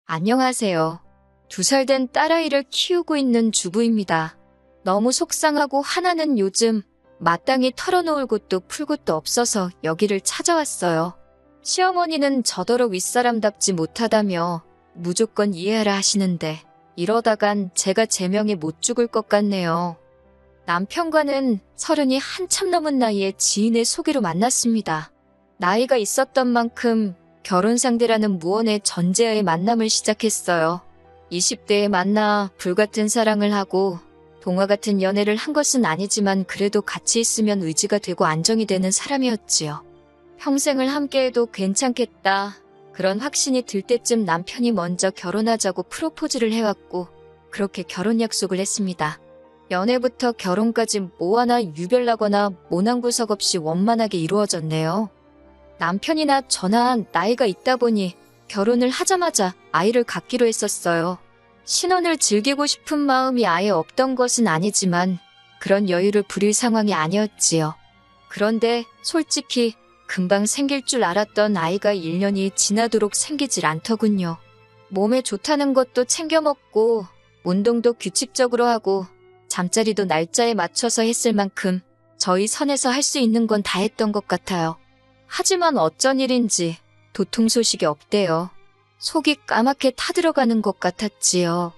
안녕하세요. 2살 된 딸아이를 키우고 있는 주부입니다. 너무 속상하고 하나는 요즘 마땅히 털어놓을 곳도 풀 곳도 없어서 여기를 찾아왔어요. 시어머니는 저더러 윗사람답지 못하다며 무조건 이해하라 하시는데 이러다간 제가 제명에 못 죽을 것 같네요. 남편과는 30이 한참 넘은 나이에 지인의 소개로 만났습니다. 나이가 있었던 만큼 결혼 상대라는 무언의 전제하에 만남을 시작했어요. 20대에 만나 불같은 사랑을 하고 동화 같은 연애를 한 것은 아니지만 그래도 같이 있으면 의지가 되고 안정이 되는 사람이었지요. 평생을 함께해도 괜찮겠다. 그런 확신이 들 때쯤 남편이 먼저 결혼하자고 프로포즈를 해왔고 그렇게 결혼 약속을 했습니다. 연애부터 결혼까지 뭐 하나 유별나거나 모난구석 없이 원만하게 이루어졌네요. 남편이나 저나 나이가 있다 보니 결혼을 하자마자 아이를 갖기로 했었어요. 신혼을 즐기고 싶은 마음이 아예 없던 것은 아니지만 그런 여유를 부릴 상황이 아니었지요. 그런데 솔직히 금방 생길 줄 알았던 아이가 1년이 지나도록 생기질 않더군요. 몸에 좋다는 것도 챙겨 먹고 운동도 규칙적으로 하고 잠자리도 날짜에 맞춰서 했을 만큼 저희 선에서 할 수 있는 건 다 했던 것 같아요. 하지만 어쩐 일인지 도통 소식이 없대요. 속이 까맣게 타들어가는 것 같았지요.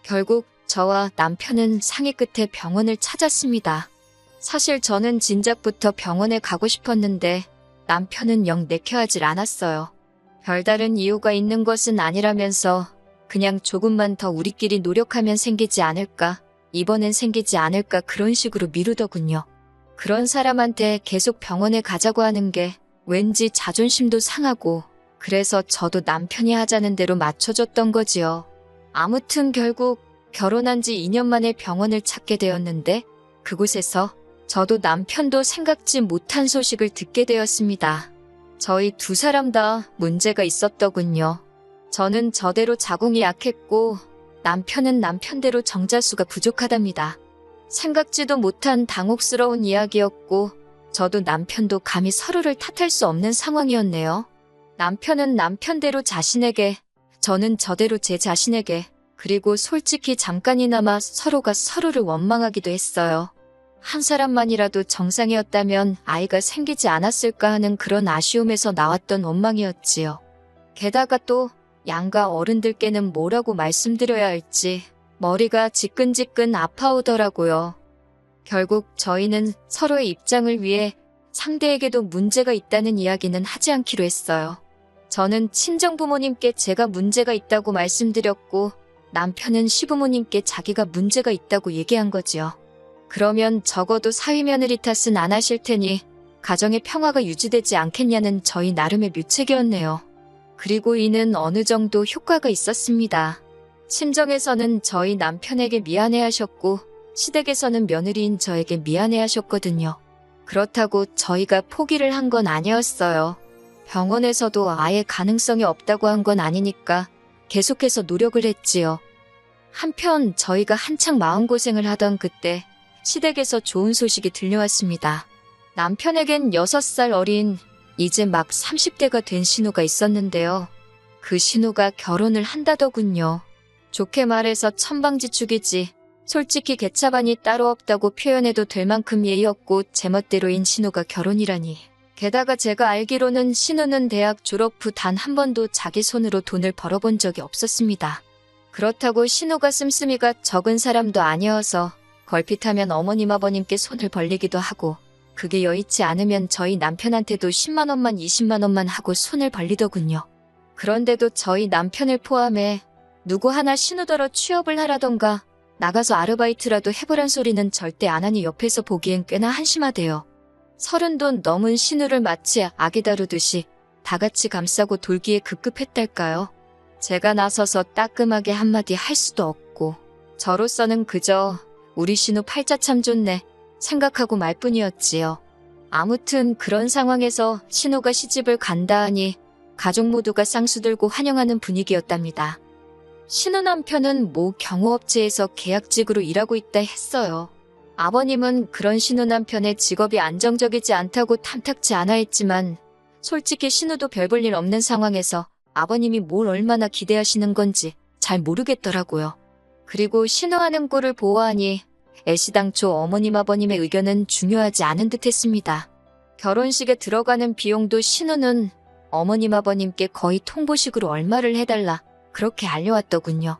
결국 저와 남편은 상의 끝에 병원을 찾았습니다. 사실 저는 진작부터 병원에 가고 싶었는데 남편은 영 내켜하질 않았어요. 별다른 이유가 있는 것은 아니라면서 그냥 조금만 더 우리끼리 노력하면 생기지 않을까, 이번엔 생기지 않을까 그런 식으로 미루더군요. 그런 사람한테 계속 병원에 가자고 하는 게 왠지 자존심도 상하고 그래서 저도 남편이 하자는 대로 맞춰줬던 거지요. 아무튼 결국 결혼한 지 2년 만에 병원을 찾게 되었는데 그곳에서 저도 남편도 생각지 못한 소식을 듣게 되었습니다. 저희 2사람 다 문제가 있었더군요. 저는 저대로 자궁이 약했고 남편은 남편대로 정자수가 부족하답니다. 생각지도 못한 당혹스러운 이야기였고 저도 남편도 감히 서로를 탓할 수 없는 상황이었네요. 남편은 남편대로 자신에게, 저는 저대로 제 자신에게, 그리고 솔직히 잠깐이나마 서로가 서로를 원망하기도 했어요. 한 사람만이라도 정상이었다면 아이가 생기지 않았을까 하는 그런 아쉬움에서 나왔던 원망이었지요. 게다가 또 양가 어른들께는 뭐라고 말씀드려야 할지 머리가 지끈지끈 아파오더라고요. 결국 저희는 서로의 입장을 위해 상대에게도 문제가 있다는 이야기는 하지 않기로 했어요. 저는 친정부모님께 제가 문제가 있다고 말씀드렸고 남편은 시부모님께 자기가 문제가 있다고 얘기한 거지요. 그러면 적어도 사위며느리 탓은 안 하실 테니 가정의 평화가 유지되지 않겠냐는 저희 나름의 묘책이었네요. 그리고 이는 어느 정도 효과가 있었습니다. 친정에서는 저희 남편에게 미안해하셨고 시댁에서는 며느리인 저에게 미안해하셨거든요. 그렇다고 저희가 포기를 한 건 아니었어요. 병원에서도 아예 가능성이 없다고 한 건 아니니까 계속해서 노력을 했지요. 한편 저희가 한창 마음고생을 하던 그때 시댁에서 좋은 소식이 들려왔습니다. 남편에겐 6살 어린 이제 막 30대가 된 신우가 있었는데요. 그 신우가 결혼을 한다더군요. 좋게 말해서 천방지축이지 솔직히 개차반이 따로 없다고 표현해도 될 만큼 예의없고 제멋대로인 신우가 결혼이라니. 게다가 제가 알기로는 신우는 대학 졸업 후 단 한 번도 자기 손으로 돈을 벌어본 적이 없었습니다. 그렇다고 신우가 씀씀이가 적은 사람도 아니어서 걸핏하면 어머님 아버님께 손을 벌리기도 하고 그게 여의치 않으면 저희 남편한테도 10만 원만 20만 원만 하고 손을 벌리더군요. 그런데도 저희 남편을 포함해 누구 하나 신우더러 취업을 하라던가 나가서 아르바이트라도 해보란 소리는 절대 안 하니 옆에서 보기엔 꽤나 한심하대요. 30도 넘은 신우를 마치 아기 다루듯이 다 같이 감싸고 돌기에 급급했달까요? 제가 나서서 따끔하게 한마디 할 수도 없고 저로서는 그저 우리 신우 팔자 참 좋네 생각하고 말 뿐이었지요. 아무튼 그런 상황에서 신우가 시집을 간다 하니 가족 모두가 쌍수 들고 환영하는 분위기였답니다. 신우 남편은 모 경호업체에서 계약직으로 일하고 있다 했어요. 아버님은 그런 신우 남편의 직업이 안정적이지 않다고 탐탁지 않아 했지만 솔직히 신우도 별 볼 일 없는 상황에서 아버님이 뭘 얼마나 기대하시는 건지 잘 모르겠더라고요. 그리고 신우하는 꼴을 보아하니 애시당초 어머님 아버님의 의견은 중요하지 않은 듯 했습니다. 결혼식에 들어가는 비용도 신우는 어머님 아버님께 거의 통보식으로 얼마를 해달라 그렇게 알려왔더군요.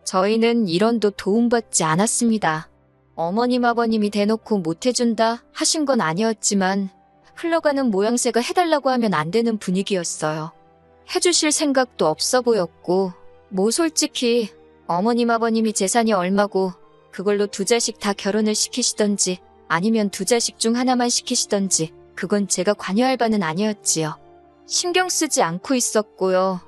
저희는 1원도 도움받지 않았습니다. 어머님 아버님이 대놓고 못해준다 하신 건 아니었지만 흘러가는 모양새가 해달라고 하면 안 되는 분위기였어요. 해주실 생각도 없어 보였고 뭐 솔직히 어머님 아버님이 재산이 얼마고 그걸로 2자식 다 결혼을 시키시던지 아니면 2자식 중 하나만 시키시던지 그건 제가 관여할 바는 아니었지요. 신경 쓰지 않고 있었고요.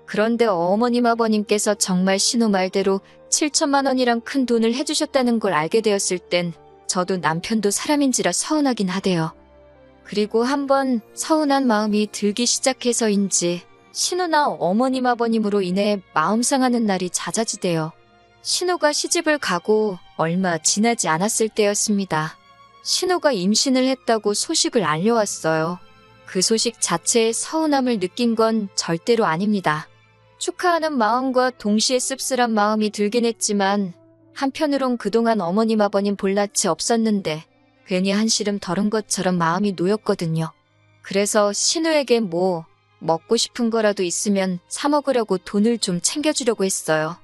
그런데 어머님 아버님께서 정말 신우 말대로 7천만 원이란 큰 돈을 해주셨다는 걸 알게 되었을 땐 저도 남편도 사람인지라 서운하긴 하대요. 그리고 한번 서운한 마음이 들기 시작해서인지 신우나 어머님 아버님으로 인해 마음 상하는 날이 잦아지대요. 신우가 시집을 가고 얼마 지나지 않았을 때였습니다. 신우가 임신을 했다고 소식을 알려왔어요. 그 소식 자체에 서운함을 느낀 건 절대로 아닙니다. 축하하는 마음과 동시에 씁쓸한 마음이 들긴 했지만 한편으론 그동안 어머님 아버님 볼낯이 없었는데 괜히 한시름 덜은 것처럼 마음이 놓였거든요. 그래서 신우에게 뭐 먹고 싶은 거라도 있으면 사 먹으려고 돈을 좀 챙겨주려고 했어요.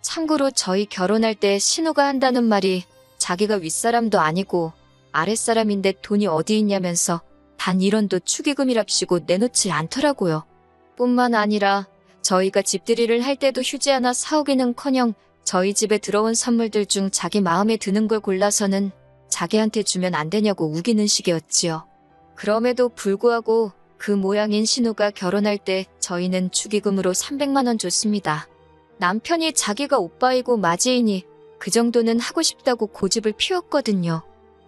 참고로 저희 결혼할 때 신우가 한다는 말이 자기가 윗사람도 아니고 아랫사람인데 돈이 어디 있냐면서 단 1원도 축의금이랍시고 내놓질 않더라고요. 뿐만 아니라 저희가 집들이를 할 때도 휴지 하나 사오기는커녕 저희 집에 들어온 선물들 중 자기 마음에 드는 걸 골라서는 자기한테 주면 안 되냐고 우기는 식이었지요. 그럼에도 불구하고 그 모양인 신우가 결혼할 때 저희는 축의금으로 300만 원 줬습니다. 남편이 자기가 오빠이고 맞이이니 그 정도는 하고 싶다고 고집을 피웠거든요.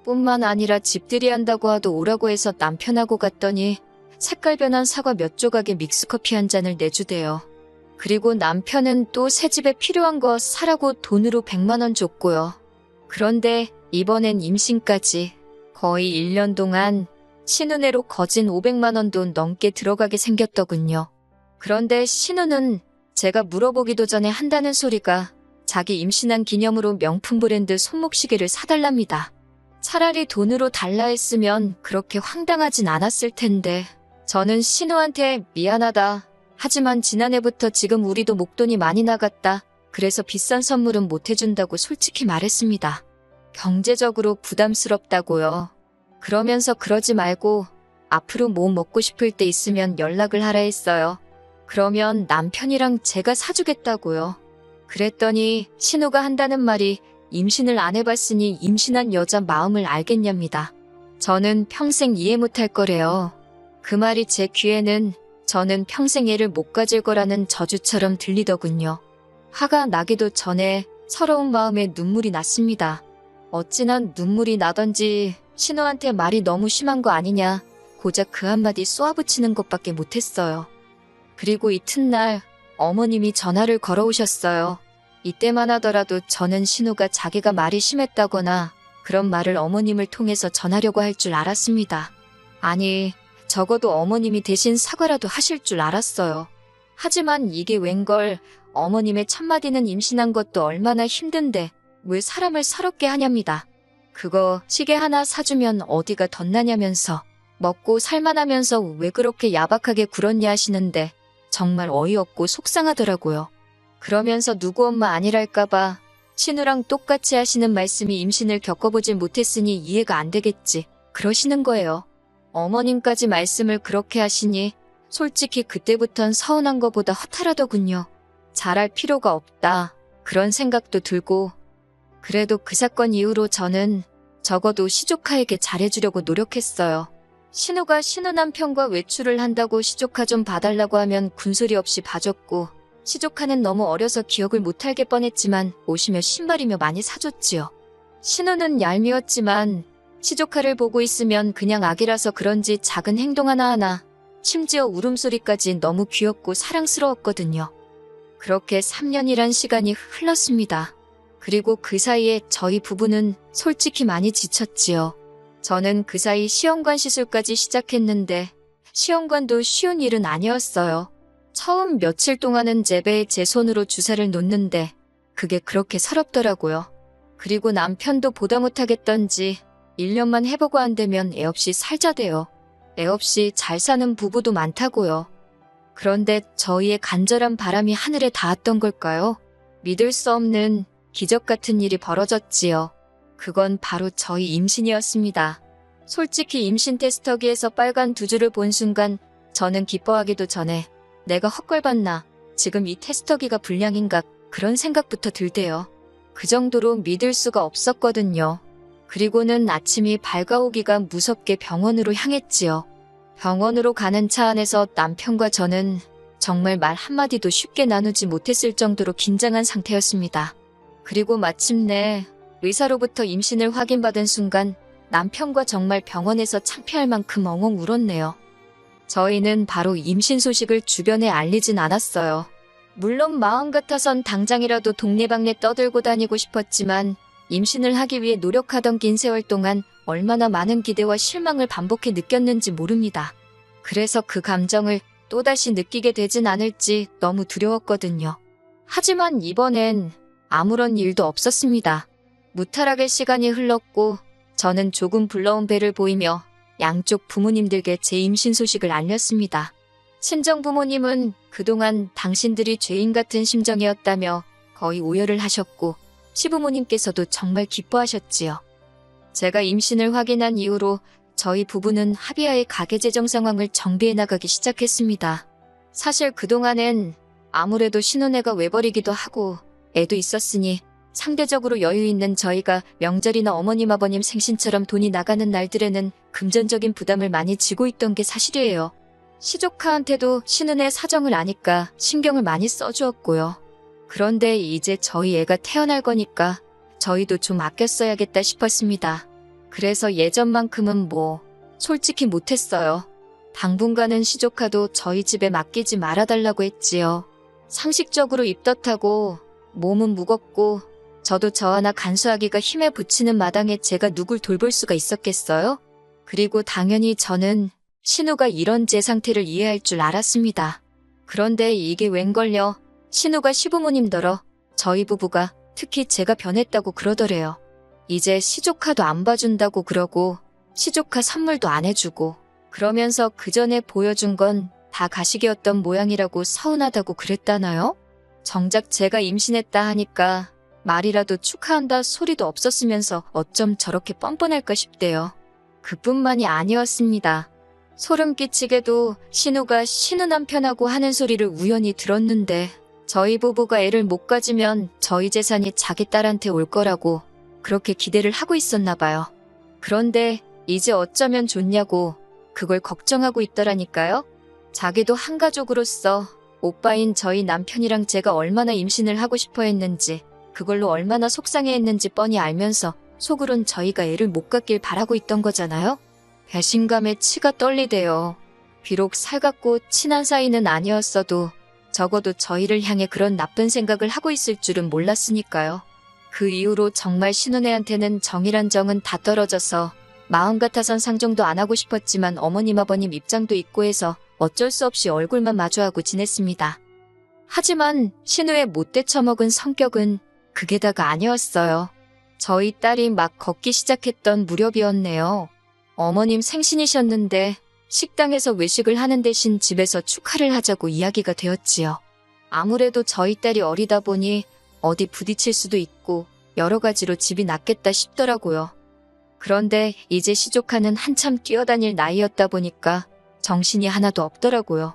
뿐만 아니라 집들이 한다고 하도 오라고 해서 남편하고 갔더니 색깔 변한 사과 몇 조각에 믹스커피 한 잔을 내주대요. 그리고 남편은 또 새 집에 필요한 거 사라고 돈으로 100만 원 줬고요. 그런데 이번엔 임신까지 거의 1년 동안 신우네로 거진 500만 원도 넘게 들어가게 생겼더군요. 그런데 신우는 제가 물어보기도 전에 한다는 소리가 자기 임신한 기념으로 명품 브랜드 손목시계를 사달랍니다. 차라리 돈으로 달라 했으면 그렇게 황당하진 않았을 텐데 저는 신우한테 미안하다. 하지만 지난해부터 지금 우리도 목돈이 많이 나갔다. 그래서 비싼 선물은 못 해준다고 솔직히 말했습니다. 경제적으로 부담스럽다고요. 그러면서 그러지 말고 앞으로 뭐 먹고 싶을 때 있으면 연락을 하라 했어요. 그러면 남편이랑 제가 사주겠다고요. 그랬더니 신우가 한다는 말이 임신을 안 해봤으니 임신한 여자 마음을 알겠냐입니다. 저는 평생 이해 못할 거래요. 그 말이 제 귀에는 저는 평생 애를 못 가질 거라는 저주처럼 들리더군요. 화가 나기도 전에 서러운 마음에 눈물이 났습니다. 어찌나 눈물이 나던지 신우한테 말이 너무 심한 거 아니냐 고작 그 한마디 쏘아붙이는 것밖에 못했어요. 그리고 이튿날 어머님이 전화를 걸어오셨어요. 이때만 하더라도 저는 신우가 자기가 말이 심했다거나 그런 말을 어머님을 통해서 전하려고 할 줄 알았습니다. 아니, 적어도 어머님이 대신 사과라도 하실 줄 알았어요. 하지만 이게 웬걸 어머님의 첫마디는 임신한 것도 얼마나 힘든데 왜 사람을 서럽게 하냐입니다. 그거 시계 하나 사주면 어디가 덧나냐면서 먹고 살만하면서 왜 그렇게 야박하게 굴었냐 하시는데 정말 어이없고 속상하더라고요. 그러면서 누구 엄마 아니랄까봐 신우랑 똑같이 하시는 말씀이 임신을 겪어보질 못했으니 이해가 안 되겠지 그러시는 거예요. 어머님까지 말씀을 그렇게 하시니 솔직히 그때부턴 서운한 것보다 허탈하더군요. 잘할 필요가 없다 그런 생각도 들고 그래도 그 사건 이후로 저는 적어도 시조카에게 잘해주려고 노력했어요. 신우가 신우 남편과 외출을 한다고 시조카 좀 봐달라고 하면 군소리 없이 봐줬고 시조카는 너무 어려서 기억을 못할 게 뻔했지만 옷이며 신발이며 많이 사줬지요. 신우는 얄미웠지만 시조카를 보고 있으면 그냥 아기라서 그런지 작은 행동 하나하나 심지어 울음소리까지 너무 귀엽고 사랑스러웠거든요. 그렇게 3년이란 시간이 흘렀습니다. 그리고 그 사이에 저희 부부는 솔직히 많이 지쳤지요. 저는 그 사이 시험관 시술까지 시작했는데 시험관도 쉬운 일은 아니었어요. 처음 며칠 동안은 제 배에 제 손으로 주사를 놓는데 그게 그렇게 서럽더라고요. 그리고 남편도 보다 못하겠던지 1년만 해보고 안 되면 애 없이 살자대요. 애 없이 잘 사는 부부도 많다고요. 그런데 저희의 간절한 바람이 하늘에 닿았던 걸까요? 믿을 수 없는 기적 같은 일이 벌어졌지요. 그건 바로 저희 임신이었습니다. 솔직히 임신 테스터기에서 빨간 두 줄을 본 순간 저는 기뻐하기도 전에 내가 헛걸봤나, 지금 이 테스터기가 불량인가, 그런 생각부터 들대요. 그 정도로 믿을 수가 없었거든요. 그리고는 아침이 밝아오기가 무섭게 병원으로 향했지요. 병원으로 가는 차 안에서 남편과 저는 정말 말 한마디도 쉽게 나누지 못했을 정도로 긴장한 상태였습니다. 그리고 마침내 의사로부터 임신을 확인받은 순간 남편과 정말 병원에서 창피할 만큼 엉엉 울었네요. 저희는 바로 임신 소식을 주변에 알리진 않았어요. 물론 마음 같아선 당장이라도 동네방네 떠들고 다니고 싶었지만 임신을 하기 위해 노력하던 긴 세월 동안 얼마나 많은 기대와 실망을 반복해 느꼈는지 모릅니다. 그래서 그 감정을 또다시 느끼게 되진 않을지 너무 두려웠거든요. 하지만 이번엔 아무런 일도 없었습니다. 무탈하게 시간이 흘렀고 저는 조금 불러온 배를 보이며 양쪽 부모님들께 제 임신 소식을 알렸습니다. 친정부모님은 그동안 당신들이 죄인 같은 심정이었다며 거의 오열을 하셨고 시부모님께서도 정말 기뻐하셨지요. 제가 임신을 확인한 이후로 저희 부부는 합의하에 가계재정 상황을 정비해 나가기 시작했습니다. 사실 그동안엔 아무래도 신혼애가 외벌이기도 하고 애도 있었으니 상대적으로 여유 있는 저희가 명절이나 어머님 아버님 생신처럼 돈이 나가는 날들에는 금전적인 부담을 많이 지고 있던 게 사실이에요. 시조카한테도 신은의 사정을 아니까 신경을 많이 써주었고요. 그런데 이제 저희 애가 태어날 거니까 저희도 좀 아껴 써야겠다 싶었습니다. 그래서 예전만큼은 솔직히 못했어요. 당분간은 시조카도 저희 집에 맡기지 말아달라고 했지요. 상식적으로 입덧하고 몸은 무겁고 저도 저 하나 간수하기가 힘에 부치는 마당에 제가 누굴 돌볼 수가 있었겠어요? 그리고 당연히 저는 신우가 이런 제 상태를 이해할 줄 알았습니다. 그런데 이게 웬걸요. 신우가 시부모님더러 저희 부부가 특히 제가 변했다고 그러더래요. 이제 시조카도 안 봐준다고 그러고 시조카 선물도 안 해주고 그러면서 그 전에 보여준 건 다 가식이었던 모양이라고 서운하다고 그랬다나요? 정작 제가 임신했다 하니까 말이라도 축하한다 소리도 없었으면서 어쩜 저렇게 뻔뻔할까 싶대요. 그뿐만이 아니었습니다. 소름 끼치게도 신우가 신우 남편하고 하는 소리를 우연히 들었는데 저희 부부가 애를 못 가지면 저희 재산이 자기 딸한테 올 거라고 그렇게 기대를 하고 있었나 봐요. 그런데 이제 어쩌면 좋냐고 그걸 걱정하고 있더라니까요. 자기도 한 가족으로서 오빠인 저희 남편이랑 제가 얼마나 임신을 하고 싶어 했는지 그걸로 얼마나 속상해했는지 뻔히 알면서 속으론 저희가 애를 못 갖길 바라고 있던 거잖아요. 배신감에 치가 떨리대요. 비록 살갑고 친한 사이는 아니었어도 적어도 저희를 향해 그런 나쁜 생각을 하고 있을 줄은 몰랐으니까요. 그 이후로 정말 신혼애한테는 정이란 정은 다 떨어져서 마음 같아선 상종도 안 하고 싶었지만 어머님 아버님 입장도 있고 해서 어쩔 수 없이 얼굴만 마주하고 지냈습니다. 하지만 신우의 못돼 처먹은 성격은 그게 다가 아니었어요. 저희 딸이 막 걷기 시작했던 무렵이었네요. 어머님 생신이셨는데 식당에서 외식을 하는 대신 집에서 축하를 하자고 이야기가 되었지요. 아무래도 저희 딸이 어리다 보니 어디 부딪힐 수도 있고 여러 가지로 집이 낫겠다 싶더라고요. 그런데 이제 시조카는 한참 뛰어다닐 나이였다 보니까 정신이 하나도 없더라고요.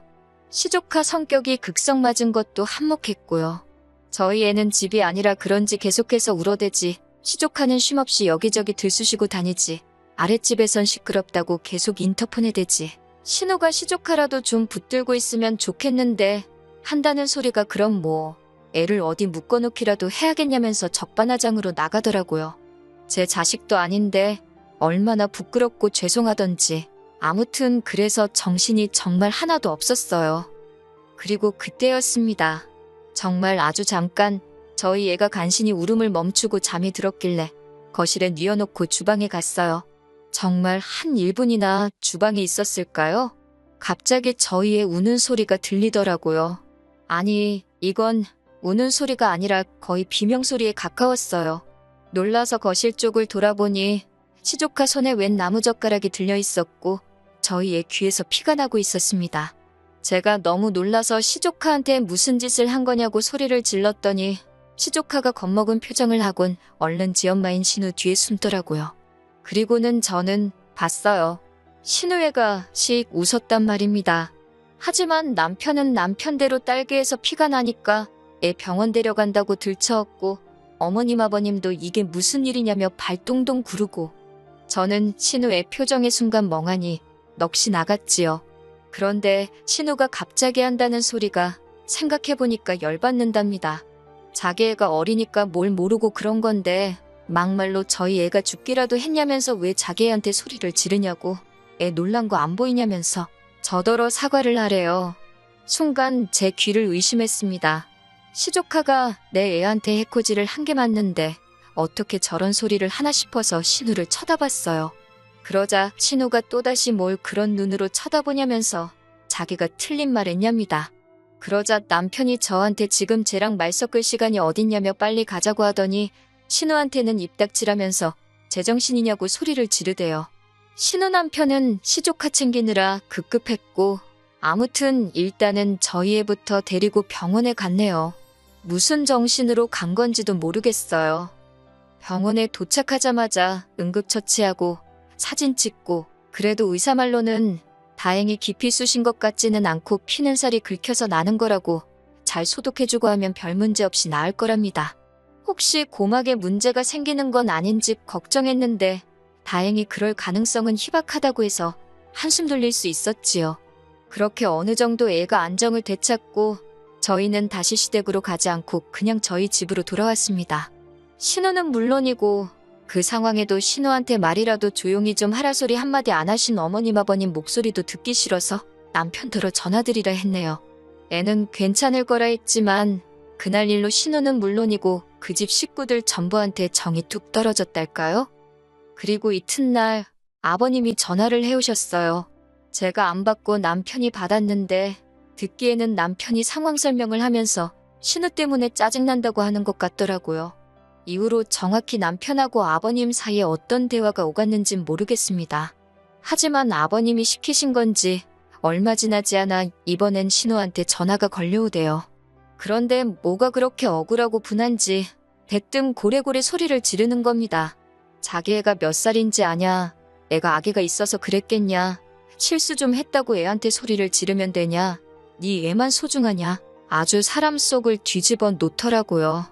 시조카 성격이 극성 맞은 것도 한몫했고요. 저희 애는 집이 아니라 그런지 계속해서 울어대지 시조카는 쉼없이 여기저기 들쑤시고 다니지 아랫집에선 시끄럽다고 계속 인터폰에 대지 신우가 시조카라도 좀 붙들고 있으면 좋겠는데 한다는 소리가 그럼 애를 어디 묶어놓기라도 해야겠냐면서 적반하장으로 나가더라고요. 제 자식도 아닌데 얼마나 부끄럽고 죄송하던지 아무튼 그래서 정신이 정말 하나도 없었어요. 그리고 그때였습니다. 정말 아주 잠깐 저희 애가 간신히 울음을 멈추고 잠이 들었길래 거실에 뉘어놓고 주방에 갔어요. 정말 한 1분이나 주방에 있었을까요? 갑자기 저희의 우는 소리가 들리더라고요. 아니, 이건 우는 소리가 아니라 거의 비명소리에 가까웠어요. 놀라서 거실 쪽을 돌아보니 시조카 손에 웬 나무젓가락이 들려 있었고 저희의 귀에서 피가 나고 있었습니다. 제가 너무 놀라서 시조카한테 무슨 짓을 한 거냐고 소리를 질렀더니 시조카가 겁먹은 표정을 하곤 얼른 지엄마인 신우 뒤에 숨더라고요. 그리고는 저는 봤어요. 신우애가 씩 웃었단 말입니다. 하지만 남편은 남편대로 딸기에서 피가 나니까 애 병원 데려간다고 들쳐왔고 어머님 아버님도 이게 무슨 일이냐며 발동동 구르고 저는 신우의 표정에 순간 멍하니 넋이 나갔지요. 그런데 신우가 갑자기 한다는 소리가 생각해보니까 열받는답니다. 자기 애가 어리니까 뭘 모르고 그런 건데 막말로 저희 애가 죽기라도 했냐면서 왜 자기 애한테 소리를 지르냐고 애 놀란 거 안 보이냐면서 저더러 사과를 하래요. 순간 제 귀를 의심했습니다. 시조카가 내 애한테 해코지를 한 게 맞는데 어떻게 저런 소리를 하나 싶어서 신우를 쳐다봤어요. 그러자 신우가 또다시 뭘 그런 눈으로 쳐다보냐면서 자기가 틀린 말 했냐입니다. 그러자 남편이 저한테 지금 쟤랑 말 섞을 시간이 어딨냐며 빨리 가자고 하더니 신우한테는 입 닥치라면서 제정신이냐고 소리를 지르대요. 신우 남편은 시조카 챙기느라 급급했고 아무튼 일단은 저희 애부터 데리고 병원에 갔네요. 무슨 정신으로 간 건지도 모르겠어요. 병원에 도착하자마자 응급처치하고 사진 찍고 그래도 의사 말로는 다행히 깊이 쑤신 것 같지는 않고 피는 살이 긁혀서 나는 거라고 잘 소독해주고 하면 별 문제 없이 나을 거랍니다. 혹시 고막에 문제가 생기는 건 아닌지 걱정했는데 다행히 그럴 가능성은 희박하다고 해서 한숨 돌릴 수 있었지요. 그렇게 어느 정도 애가 안정을 되찾고 저희는 다시 시댁으로 가지 않고 그냥 저희 집으로 돌아왔습니다. 신우는 물론이고 그 상황에도 신우한테 말이라도 조용히 좀 하라 소리 한마디 안 하신 어머님 아버님 목소리도 듣기 싫어서 남편더러 전화드리라 했네요. 애는 괜찮을 거라 했지만 그날 일로 신우는 물론이고 그 집 식구들 전부한테 정이 툭 떨어졌달까요? 그리고 이튿날 아버님이 전화를 해오셨어요. 제가 안 받고 남편이 받았는데 듣기에는 남편이 상황 설명을 하면서 신우 때문에 짜증난다고 하는 것 같더라고요. 이후로 정확히 남편하고 아버님 사이에 어떤 대화가 오갔는진 모르겠습니다. 하지만 아버님이 시키신 건지 얼마 지나지 않아 이번엔 신우한테 전화가 걸려오대요. 그런데 뭐가 그렇게 억울하고 분한지 대뜸 고래고래 소리를 지르는 겁니다. 자기 애가 몇 살인지 아냐? 애가 아기가 있어서 그랬겠냐? 실수 좀 했다고 애한테 소리를 지르면 되냐? 네 애만 소중하냐? 아주 사람 속을 뒤집어 놓더라고요.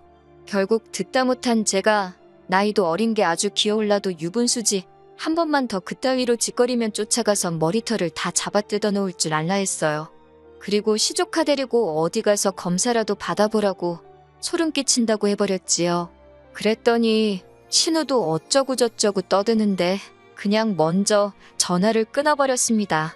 결국 듣다 못한 제가 나이도 어린 게 아주 귀여울라도 유분수지 한 번만 더 그따위로 짓거리면 쫓아가서 머리털을 다 잡아 뜯어 놓을 줄 알라 했어요. 그리고 시조카 데리고 어디 가서 검사라도 받아보라고 소름 끼친다고 해버렸지요. 그랬더니 신우도 어쩌고저쩌고 떠드는데 그냥 먼저 전화를 끊어버렸습니다.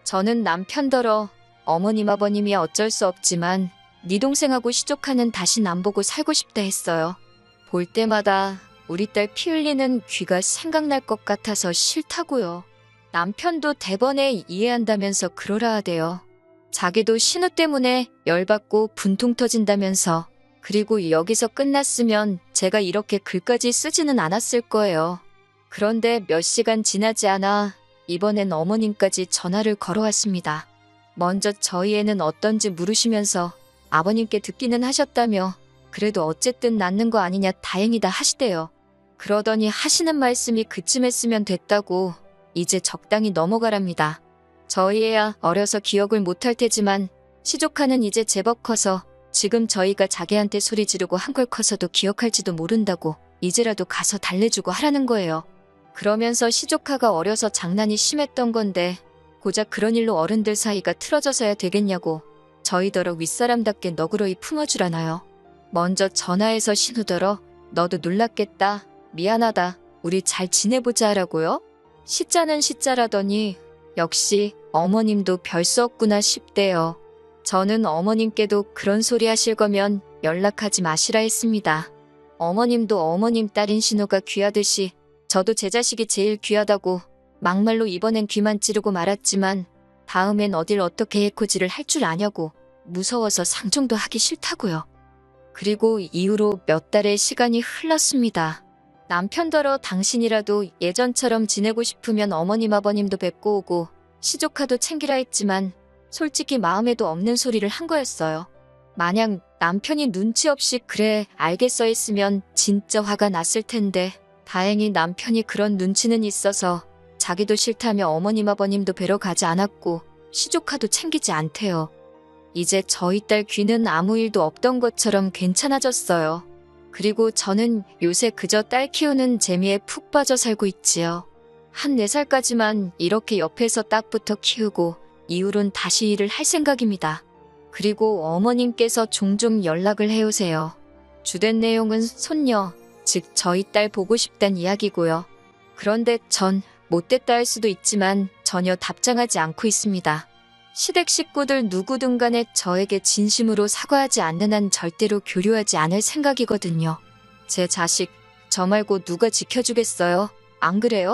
저는 남편더러 어머님 아버님이 어쩔 수 없지만 네 동생하고 시조카는 다신 안 보고 살고 싶다 했어요. 볼 때마다 우리 딸 피 흘리는 귀가 생각날 것 같아서 싫다고요. 남편도 대번에 이해한다면서 그러라 하대요. 자기도 신우 때문에 열받고 분통 터진다면서 그리고 여기서 끝났으면 제가 이렇게 글까지 쓰지는 않았을 거예요. 그런데 몇 시간 지나지 않아 이번엔 어머님까지 전화를 걸어왔습니다. 먼저 저희 애는 어떤지 물으시면서 아버님께 듣기는 하셨다며 그래도 어쨌든 낫는 거 아니냐 다행이다 하시대요. 그러더니 하시는 말씀이 그쯤 했으면 됐다고 이제 적당히 넘어가랍니다. 저희 애야 어려서 기억을 못할 테지만 시조카는 이제 제법 커서 지금 저희가 자기한테 소리 지르고 한걸 커서도 기억할지도 모른다고 이제라도 가서 달래주고 하라는 거예요. 그러면서 시조카가 어려서 장난이 심했던 건데 고작 그런 일로 어른들 사이가 틀어져서야 되겠냐고 저희더러 윗사람답게 너그러이 품어주라나요. 먼저 전화해서 신우더러 너도 놀랐겠다. 미안하다. 우리 잘 지내보자 하라고요. 시자는 시자라더니 역시 어머님도 별 수 없구나 싶대요. 저는 어머님께도 그런 소리 하실 거면 연락하지 마시라 했습니다. 어머님도 어머님 딸인 신우가 귀하듯이 저도 제 자식이 제일 귀하다고 막말로 이번엔 귀만 찌르고 말았지만 다음엔 어딜 어떻게 해코지를 할 줄 아냐고 무서워서 상종도 하기 싫다고요. 그리고 이후로 몇 달의 시간이 흘렀습니다. 남편더러 당신이라도 예전처럼 지내고 싶으면 어머님 아버님도 뵙고 오고 시조카도 챙기라 했지만 솔직히 마음에도 없는 소리를 한 거였어요. 만약 남편이 눈치 없이 그래 알겠어 했으면 진짜 화가 났을 텐데 다행히 남편이 그런 눈치는 있어서 자기도 싫다며 어머님 아버님도 뵈러 가지 않았고 시조카도 챙기지 않대요. 이제 저희 딸 귀는 아무 일도 없던 것처럼 괜찮아졌어요. 그리고 저는 요새 그저 딸 키우는 재미에 푹 빠져 살고 있지요. 한 4살까지만 이렇게 옆에서 딱 붙어 키우고 이후론 다시 일을 할 생각입니다. 그리고 어머님께서 종종 연락을 해오세요. 주된 내용은 손녀, 즉 저희 딸 보고 싶단 이야기고요. 그런데 전 못됐다 할 수도 있지만 전혀 답장하지 않고 있습니다. 시댁 식구들 누구든 간에 저에게 진심으로 사과하지 않는 한 절대로 교류하지 않을 생각이거든요. 제 자식, 저 말고 누가 지켜주겠어요? 안 그래요?